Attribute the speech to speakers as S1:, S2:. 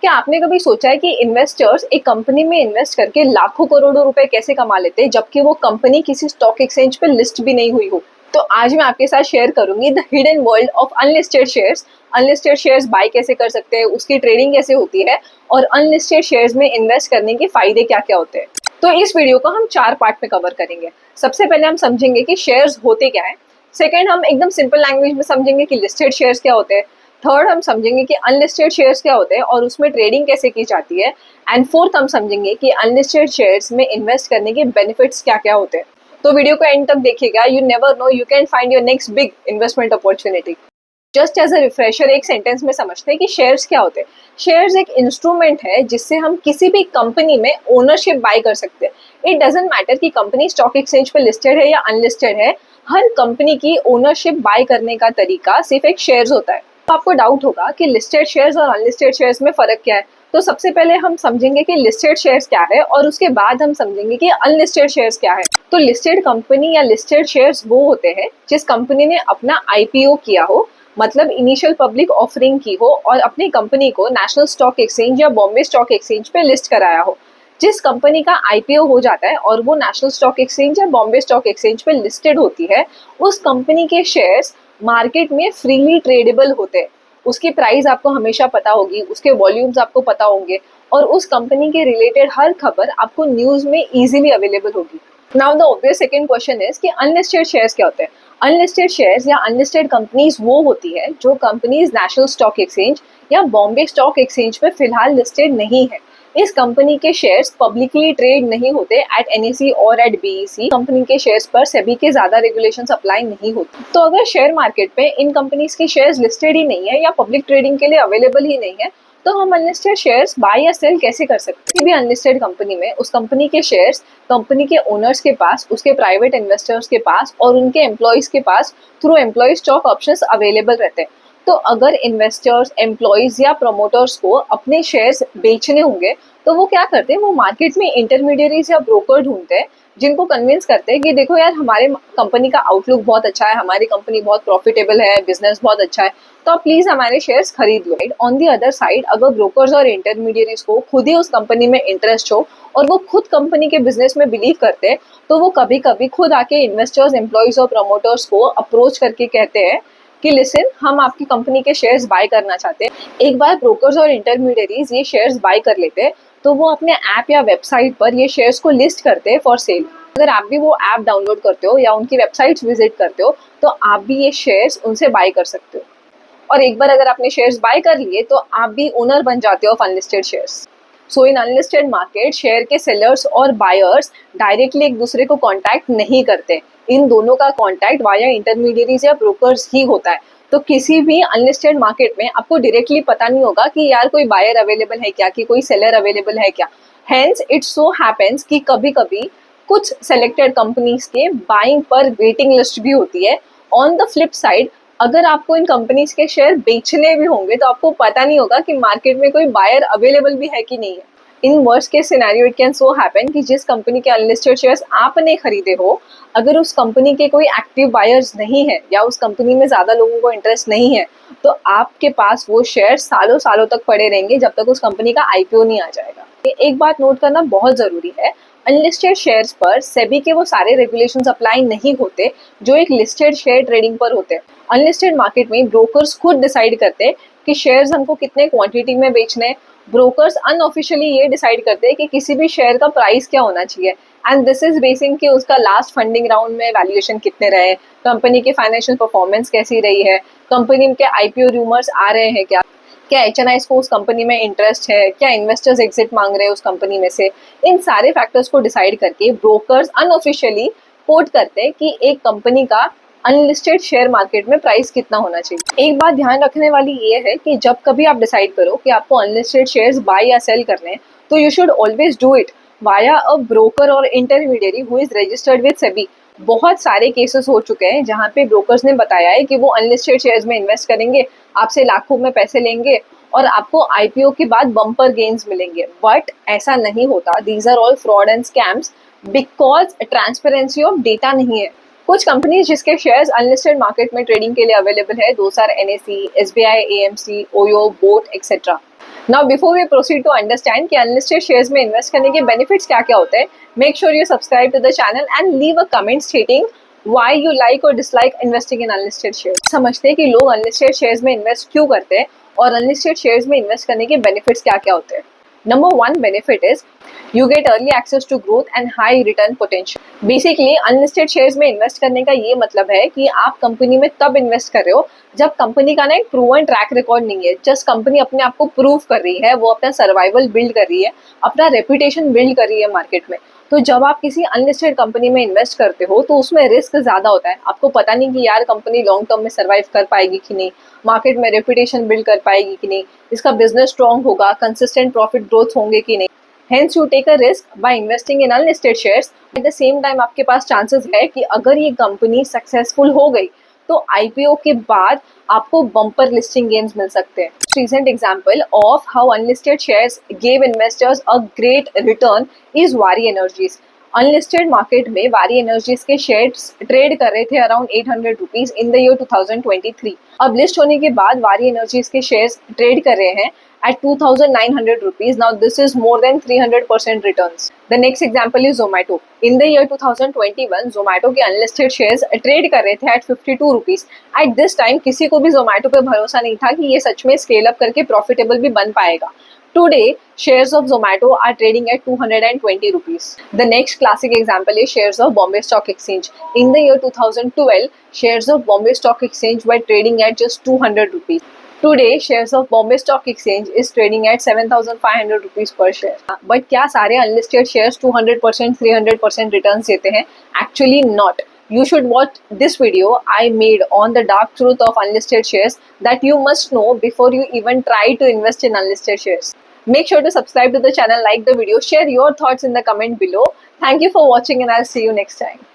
S1: क्या आपने कभी सोचा है कि इन्वेस्टर्स एक कंपनी में इन्वेस्ट करके लाखों करोड़ों रुपए कैसे कमा लेते हैं जबकि वो कंपनी किसी स्टॉक एक्सचेंज पे लिस्ट भी नहीं हुई हो? तो आज मैं आपके साथ शेयर करूंगी the hidden world of unlisted shares. Unlisted shares buy कैसे कर सकते हैं, उसकी ट्रेडिंग कैसे होती है और अनलिस्टेड शेयर्स में इन्वेस्ट करने के फायदे क्या क्या होते हैं। तो इस वीडियो को हम 4 पार्ट में कवर करेंगे। सबसे पहले हम समझेंगे कि शेयर्स होते क्या है। सेकेंड, हम एकदम सिंपल लैंग्वेज में समझेंगे कि लिस्टेड शेयर्स क्या होते हैं। थर्ड, हम समझेंगे कि अनलिस्टेड शेयर्स क्या होते हैं और उसमें ट्रेडिंग कैसे की जाती है। एंड फोर्थ, हम समझेंगे कि अनलिस्टेड शेयर्स में इन्वेस्ट करने के बेनिफिट्स क्या क्या होते हैं। तो वीडियो को एंड तक देखिएगा। You never know, you can find your next big investment opportunity. Just as a refresher एक सेंटेंस में समझते हैं कि शेयर्स क्या होते हैं। शेयर्स एक इंस्ट्रूमेंट है जिससे हम किसी भी कंपनी में ओनरशिप बाय कर सकते हैं। इट डजंट मैटर कि कंपनी स्टॉक एक्सचेंज पे लिस्टेड है या अनलिस्टेड है, हर कंपनी की ओनरशिप बाय करने का तरीका सिर्फ एक शेयर्स होता है। तो आपको डाउट होगा कि लिस्टेड शेयर्स और अनलिस्टेड शेयर्स में फर्क क्या है। तो सबसे पहले हम समझेंगे कि लिस्टेड शेयर्स क्या है और उसके बाद हम समझेंगे कि अनलिस्टेड शेयर्स क्या है। तो लिस्टेड कंपनी या लिस्टेड शेयर्स वो होते हैं जिस कंपनी ने अपना आईपीओ किया हो, मतलब इनिशियल पब्लिक ऑफरिंग की हो और अपनी कंपनी को नेशनल स्टॉक एक्सचेंज या बॉम्बे स्टॉक एक्सचेंज पे लिस्ट कराया हो। जिस कंपनी का आईपीओ हो जाता है और वो नेशनल स्टॉक एक्सचेंज या बॉम्बे स्टॉक एक्सचेंज पे लिस्टेड होती है, उस कंपनी के शेयर्स मार्केट में फ्रीली ट्रेडेबल होते हैं। उसकी प्राइस आपको हमेशा पता होगी, उसके वॉल्यूम्स आपको पता होंगे और उस कंपनी के रिलेटेड हर खबर आपको न्यूज में इजीली अवेलेबल होगी। Now the obvious second question is कि अनलिस्टेड शेयर्स क्या होते हैं। अनलिस्टेड शेयर्स या अनलिस्टेड कंपनीज वो होती है जो कंपनीज नेशनल स्टॉक एक्सचेंज या बॉम्बे स्टॉक एक्सचेंज पे फिलहाल लिस्टेड नहीं है। इस कंपनी के शेयर्स पब्लिकली ट्रेड नहीं होते एट एनएसई और एट बीईसी। कंपनी के शेयर्स पर सेबी के ज्यादा रेगुलेशंस अप्लाई नहीं होते। तो अगर शेयर मार्केट पे इन कंपनीज के शेयर्स लिस्टेड ही नहीं है या पब्लिक ट्रेडिंग के लिए अवेलेबल ही नहीं है, तो हम अनलिस्टेड शेयर्स बाय या सेल कैसे कर सकते हैं। किसी भी अनलिस्टेड कंपनी में उस कंपनी के शेयर्स कंपनी के ओनर्स के पास, उसके प्राइवेट इन्वेस्टर्स के पास और उनके एम्प्लॉयज के पास through employee stock options available रहते हैं। तो अगर इन्वेस्टर्स, एम्प्लॉयज या प्रमोटर्स को अपने शेयर्स बेचने होंगे तो वो क्या करते हैं, वो मार्केट में इंटरमीडियरीज या ब्रोकर ढूंढते हैं जिनको कन्विंस करते हैं कि देखो यार, हमारे कंपनी का आउटलुक बहुत अच्छा है, हमारी कंपनी बहुत प्रॉफिटेबल है, बिजनेस बहुत अच्छा है, तो आप प्लीज हमारे शेयर्स खरीद लो। ऑन दी अदर साइड, अगर ब्रोकर्स और इंटरमीडियरीज को खुद ही उस कंपनी में इंटरेस्ट हो और वो खुद कंपनी के बिजनेस में बिलीव करते हैं, तो वो कभी कभी खुद आके इन्वेस्टर्स, एम्प्लॉयज और प्रमोटर्स को अप्रोच करके कहते हैं कि लिसन, हम आपकी कंपनी के शेयर्स बाय करना चाहते हैं। एक बार ब्रोकर्स और इंटरमीडियरीज ये शेयर्स बाय कर लेते हैं तो वो अपने ऐप या वेबसाइट पर ये शेयर्स को लिस्ट करते हैं फॉर सेल। अगर आप भी वो ऐप डाउनलोड करते हो या उनकी वेबसाइट्स विजिट करते हो तो आप भी ये शेयर्स उनसे बाय कर सकते हो। और एक बार अगर आपने शेयर्स बाय कर लिए तो आप भी ओनर बन जाते हो of unlisted shares. So in unlisted market, share के सेलर्स और बायर्स डायरेक्टली एक दूसरे को कांटेक्ट नहीं करते। इन दोनों का कांटेक्ट वाया इंटरमीडियरीज या ब्रोकर्स ही होता है। तो किसी भी अनलिस्टेड मार्केट में आपको डायरेक्टली पता नहीं होगा कि यार कोई बायर अवेलेबल है क्या, कि कोई सेलर अवेलेबल है क्या। हेंस इट सो हैपेंस कि कभी कभी कुछ सेलेक्टेड कंपनीज के बाइंग पर वेटिंग लिस्ट भी होती है। ऑन द फ्लिप साइड, अगर आपको इन कंपनीज के शेयर बेचने भी होंगे तो आपको पता नहीं होगा कि मार्केट में कोई बायर अवेलेबल भी है कि नहीं है। In worst case scenario it can so happen कि जिस कंपनी के अनलिस्टेड शेयर्स आपने खरीदे हो, अगर उस कंपनी के कोई एक्टिव बायर्स नहीं है या उस कंपनी में ज्यादा लोगों को इंटरेस्ट नहीं है, तो आपके पास वो शेयर सालों सालों तक पड़े रहेंगे जब तक उस कंपनी का आईपीओ नहीं आ जाएगा। एक बात नोट करना बहुत जरूरी है, अनलिस्टेड शेयर्स पर सेबी के वो सारे रेगुलेशंस अप्लाई नहीं होते जो एक लिस्टेड शेयर ट्रेडिंग पर होते हैं। अनलिस्टेड मार्केट में ब्रोकर्स खुद डिसाइड करते हैं कि शेयर्स हमको कितने क्वांटिटी में बेचने। ब्रोकर्स अनऑफिशियली ये डिसाइड करते हैं कि किसी भी शेयर का प्राइस क्या होना चाहिए एंड दिस इज बेसिंग कि उसका लास्ट फंडिंग राउंड में वैल्यूएशन कितने रहे, कंपनी की फाइनेंशियल परफॉर्मेंस कैसी रही है, कंपनी के आईपीओ रूमर्स आ रहे हैं क्या एचएनआईज को उस कंपनी में इंटरेस्ट है, क्या इन्वेस्टर्स एग्जिट मांग रहे हैं उस कंपनी में से। इन सारे फैक्टर्स को डिसाइड करके ब्रोकर्स अनऑफिशियली कोट करते हैं कि एक कंपनी का अनलिस्टेड शेयर मार्केट में प्राइस कितना होना चाहिए। एक बात ध्यान रखने वाली ये है कि जब कभी आप डिसाइड करो कि आपको अनलिस्टेड शेयर्स बाय या सेल करने हैं, तो you should always do it via a broker और intermediary who is registered with SEBI. बहुत सारे केसेस हो चुके हैं जहाँ पे ब्रोकर्स ने बताया है कि वो अनलिस्टेड शेयर्स में इन्वेस्ट करेंगे, आपसे लाखों में पैसे लेंगे और आपको आईपीओ के बाद बम्पर गेन्स मिलेंगे। बट ऐसा नहीं होता। These are all fraud and scams because transparency of data नहीं है। कुछ कंपनीज जिसके शेयर्स अनलिस्टेड मार्केट में ट्रेडिंग के लिए अवेलेबल है, those are NSE, SBI, AMC, OYO, boAt et cetera. Now before we proceed to understand कि अनलिस्टेड शेयर्स में इन्वेस्ट करने के बेनिफिट्स क्या क्या होते हैं, make sure you subscribe to the channel and leave a comment stating why you like or dislike investing in unlisted shares। समझते हैं कि लोग अनलिस्टेड शेयर्स में इन्वेस्ट क्यों करते हैं और अनलिस्टेड शेयर्स में इन्वेस्ट करने के बेनिफिट्स क्या क्या होते हैं। Number one benefit is you get early access to growth and high return potential. Basically unlisted shares में इन्वेस्ट करने का ये मतलब है कि आप कंपनी में तब इन्वेस्ट कर रहे हो जब कंपनी का ना एक प्रूवन ट्रैक रिकॉर्ड नहीं है, जस्ट कंपनी अपने आप को प्रूव कर रही है, वो अपना सर्वाइवल बिल्ड कर रही है, अपना रेपुटेशन बिल्ड कर रही है मार्केट में। तो जब आप किसी अनलिस्टेड कंपनी में इन्वेस्ट करते हो तो उसमें रिस्क ज़्यादा होता है। आपको पता नहीं कि यार कंपनी लॉन्ग टर्म में सर्वाइव कर पाएगी कि नहीं, मार्केट में रेपुटेशन बिल्ड कर पाएगी कि नहीं, इसका बिजनेस स्ट्रॉन्ग होगा, कंसिस्टेंट प्रॉफिट ग्रोथ होंगे कि नहीं। Hence you take a risk by investing in unlisted shares। At the same time आपके पास चांसेस है कि अगर ये कंपनी सक्सेसफुल हो गई तो IPO के बाद आपको बम्पर लिस्टिंग गेन्स मिल सकते हैं। Recent example of how unlisted shares gave investors a great return is Waaree Energies। Unlisted market में वारी एनर्जीज के शेयर्स ट्रेड कर रहे थे around 800 rupees in the year 2023। अब लिस्ट होने के बाद वारी एनर्जीज के शेयर्स ट्रेड कर रहे हैं at 2,900 rupees। Now this is more than 300% returns। The next example is Zomato। In the year 2021 Zomato के unlisted shares ट्रेड कर रहे थे at 52 rupees। At this time किसी को भी Zomato पे भरोसा नहीं था कि ये सच में स्केल अप करके प्रॉफिटेबल भी बन पाएगा। Today shares of Zomato are trading at 220 rupees। The next classic example is shares of Bombay Stock Exchange। In the year 2012 shares of Bombay Stock Exchange were trading at just 200 rupees। Today shares of Bombay Stock Exchange is trading at 7,500 rupees per share। But क्या सारे unlisted shares 200% 300% returns देते हैं? Actually not। You should watch this video I made on the dark truth of unlisted shares that you must know before you even try to invest in unlisted shares। Make sure to subscribe to the channel, like the video, share your thoughts in the comment below। Thank you for watching and I'll see you next time।